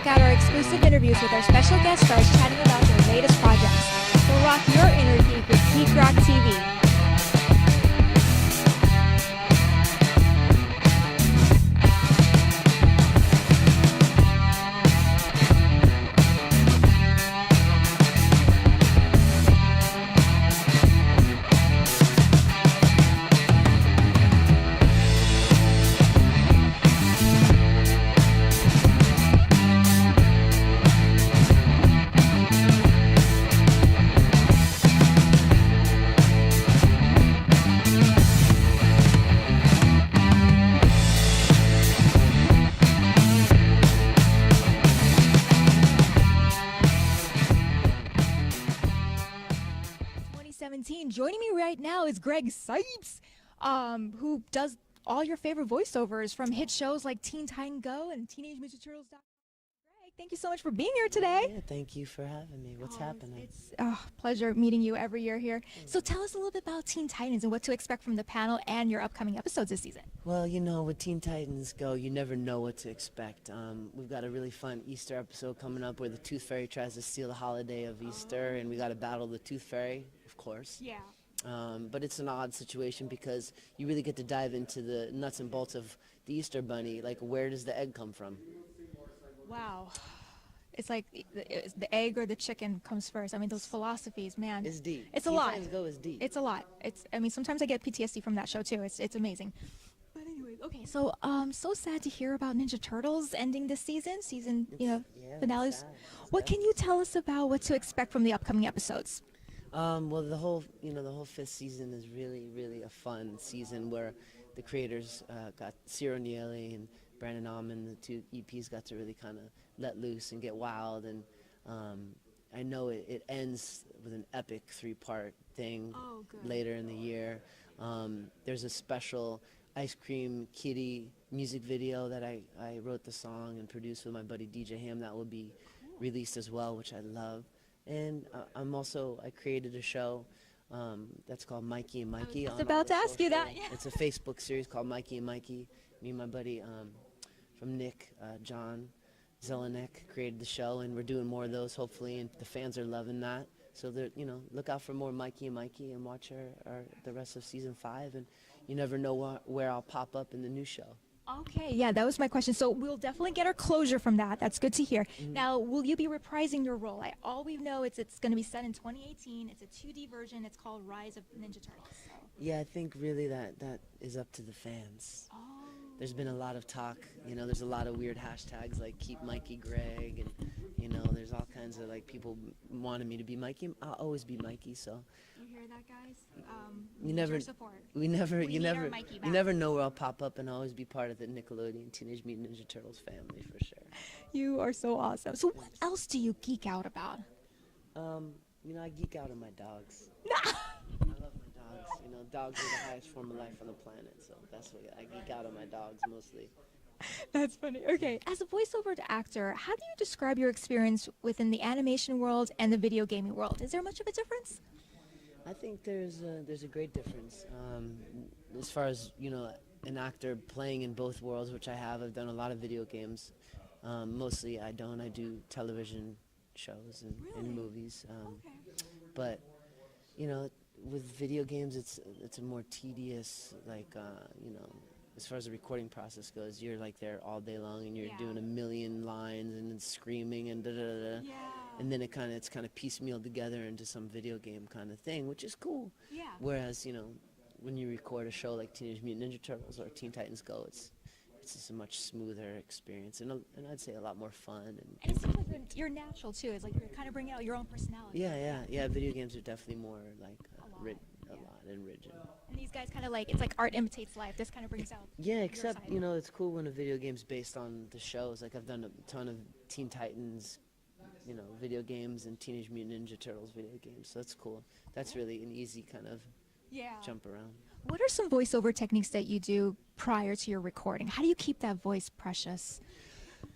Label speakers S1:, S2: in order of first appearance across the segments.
S1: check out our exclusive interviews with our special guest stars chatting about their latest projects. So rock your inner geek with GeekRockTV. Joining me right now is Greg Cipes, who does all your favorite voiceovers from hit shows like Teen Titan Go and Teenage Mutant Ninja Turtles. Greg, thank you so much for being here today.
S2: Yeah, thank you for having me. What's happening?
S1: It's a pleasure meeting you every year here. So tell us a little bit about Teen Titans and what to expect from the panel and your upcoming episodes this season.
S2: Well, you know, with Teen Titans Go, you never know what to expect. We've got a really fun Easter episode coming up where the Tooth Fairy tries to steal the holiday of Easter, and we got to battle the Tooth Fairy, of course.
S1: Yeah.
S2: But it's an odd situation because you really get to dive into the nuts and bolts of the Easter Bunny. Like, where does the egg come from?
S1: Wow. It's like the egg or the chicken comes first. I mean, those philosophies, man.
S2: It's deep.
S1: It's a lot.
S2: Teen Titans Go is deep.
S1: It's a lot. I mean, sometimes I get PTSD from that show too. It's amazing. But anyways, okay. So so sad to hear about Ninja Turtles ending this season.
S2: Yeah,
S1: Finales.
S2: sad.
S1: What can you tell us about what to expect from the upcoming episodes?
S2: Well, the whole fifth season is really a fun season where the creators got Ciro Nieli and Brandon Auman, the two EPs, got to really kind of let loose and get wild. And I know it ends with an epic 3-part thing later in the year. There's a special Ice Cream Kitty music video that I wrote the song and produced with my buddy DJ Ham that will be released as well, which I love. And I created a show that's called Mikey and Mikey.
S1: I was about to ask you that. Yeah.
S2: It's a Facebook series called Mikey and Mikey. Me and my buddy from Nick, John Zelenek, created the show, and we're doing more of those hopefully, and the fans are loving that. So look out for more Mikey and Mikey and watch the rest of season 5, and you never know where I'll pop up in the new show.
S1: Okay, yeah, that was my question. So we'll definitely get our closure from that. That's good to hear. Mm-hmm. Now, will you be reprising your role? All we know is it's going to be set in 2018. It's a 2D version. It's called Rise of Ninja Turtles. So.
S2: Yeah, I think really that is up to the fans.
S1: Oh.
S2: There's been a lot of talk. There's a lot of weird hashtags like Keep Mikey Greg, and there's all kinds of like people wanted me to be Mikey. I'll always be Mikey. So. You
S1: hear that, guys?
S2: You never know where I'll pop up, and I'll always be part of the Nickelodeon Teenage Mutant Ninja Turtles family for sure.
S1: You are so awesome. So what else do you geek out about?
S2: I geek out on my dogs. I love my dogs. Dogs are the highest form of life on the planet, so that's what I geek out on my dogs mostly.
S1: That's funny. Okay, as a voiceover actor, how do you describe your experience within the animation world and the video gaming world? Is there much of a difference?
S2: I think there's a great difference as far as an actor playing in both worlds, which I have. I've done a lot of video games. Mostly I don't. I do television shows and movies.
S1: Okay.
S2: But with video games, it's a more tedious, as far as the recording process goes. You're like there all day long, and you're doing a million lines and then screaming and da-da-da-da.
S1: Yeah.
S2: And then it's kind of piecemealed together into some video game kind of thing, which is cool.
S1: Yeah.
S2: Whereas, when you record a show like Teenage Mutant Ninja Turtles or Teen Titans Go, it's just a much smoother experience, and I'd say a lot more fun. And
S1: it seems like you're natural too. It's like you're kind of bringing out your own personality.
S2: Yeah. Video games are definitely more like a lot and rigid.
S1: And these guys kind of it's like art imitates life. This kind of brings out.
S2: Yeah, except it's cool when a video game's based on the shows. Like I've done a ton of Teen Titans, video games and Teenage Mutant Ninja Turtles video games. So that's cool. That's really an easy kind of jump around.
S1: What are some voiceover techniques that you do prior to your recording? How do you keep that voice precious?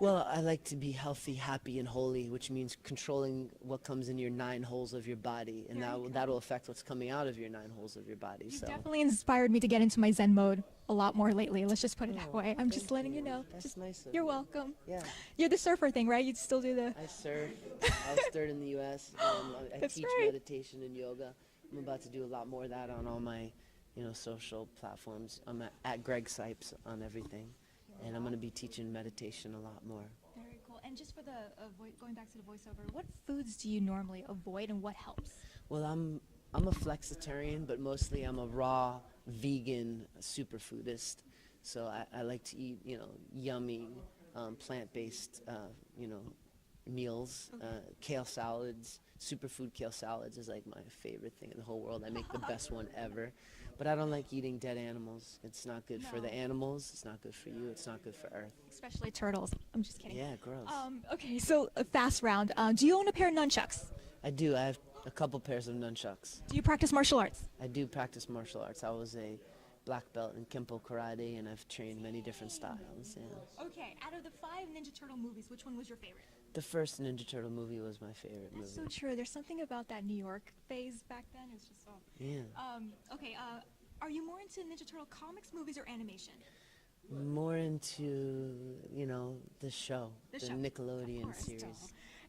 S2: Well, I like to be healthy, happy, and holy, which means controlling what comes in your 9 holes of your body, and that'll affect what's coming out of your 9 holes of your body.
S1: You've
S2: So
S1: definitely inspired me to get into my Zen mode a lot more lately. Let's just put it that way. I'm just letting you know.
S2: That's nice of
S1: You're
S2: you.
S1: welcome.
S2: Yeah.
S1: You're the surfer thing, right? You still do the.
S2: I surf. I was third in the U.S. I
S1: That's
S2: teach
S1: right.
S2: meditation and yoga. I'm about to do a lot more of that on all my, social platforms. I'm at Greg Cipes on everything, and I'm going to be teaching meditation a lot more.
S1: Very cool. And just for the going back to the voiceover, what foods do you normally avoid, and what helps?
S2: Well, I'm a flexitarian, but mostly I'm a raw vegan superfoodist. So I like to eat, yummy, plant-based, meals. Kale salads, superfood kale salads is like my favorite thing in the whole world. I make the best one ever. But I don't like eating dead animals. It's not good for the animals. It's not good for you. It's not good for Earth.
S1: Especially turtles. I'm just kidding.
S2: Yeah, gross.
S1: Okay, so a fast round. Do you own a pair of nunchucks?
S2: I do. I have a couple pairs of nunchucks.
S1: Do you practice martial arts?
S2: I do practice martial arts. I was a black belt in Kempo Karate, and I've trained many different styles. Yeah.
S1: Okay, out of the 5 Ninja Turtle movies, which one was your favorite?
S2: The first Ninja Turtle movie was my favorite
S1: That's
S2: movie.
S1: so true. There's something about that New York phase back then. It's just so.
S2: Yeah.
S1: Okay. Are you more into Ninja Turtle comics, movies, or animation?
S2: More into, the show, the
S1: show.
S2: Nickelodeon
S1: Of course,
S2: series.
S1: duh.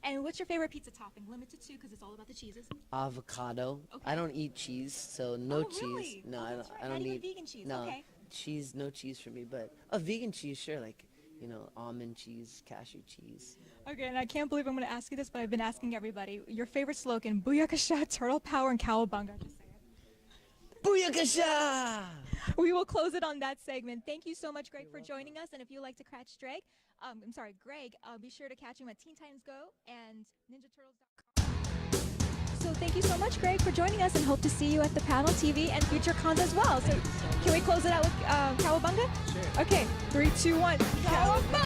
S1: And what's your favorite pizza topping? Limited to, because it's all about the cheeses.
S2: Avocado.
S1: Okay.
S2: I don't eat cheese, so no
S1: Oh, really?
S2: cheese. No,
S1: Oh,
S2: I
S1: that's
S2: don't.
S1: right.
S2: I don't
S1: Not even
S2: need
S1: vegan cheese.
S2: No
S1: Okay.
S2: cheese. No cheese for me. But vegan cheese, sure. Like, almond cheese, cashew cheese.
S1: Okay, and I can't believe I'm going to ask you this, but I've been asking everybody. Your favorite slogan: Booyakasha, Turtle Power, and Cowabunga. Just say it.
S2: Booyakasha!
S1: We will close it on that segment. Thank you so much, Greg, for joining us. And if you like to catch Greg, be sure to catch him at Teen Titans Go and NinjaTurtles.com. So thank you so much, Greg, for joining us, and hope to see you at the panel TV and future cons as well. So can we close it out with Cowabunga?
S2: Sure.
S1: Okay, 3, 2, 1. Cowabunga!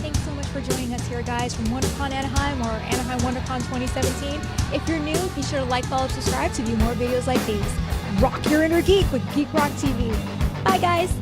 S1: Thanks so much for joining us here, guys, from Wondercon Anaheim or Anaheim Wondercon 2017. If you're new, be sure to like, follow, subscribe to view more videos like these. Rock your inner geek with GeekRockTV. Bye, guys.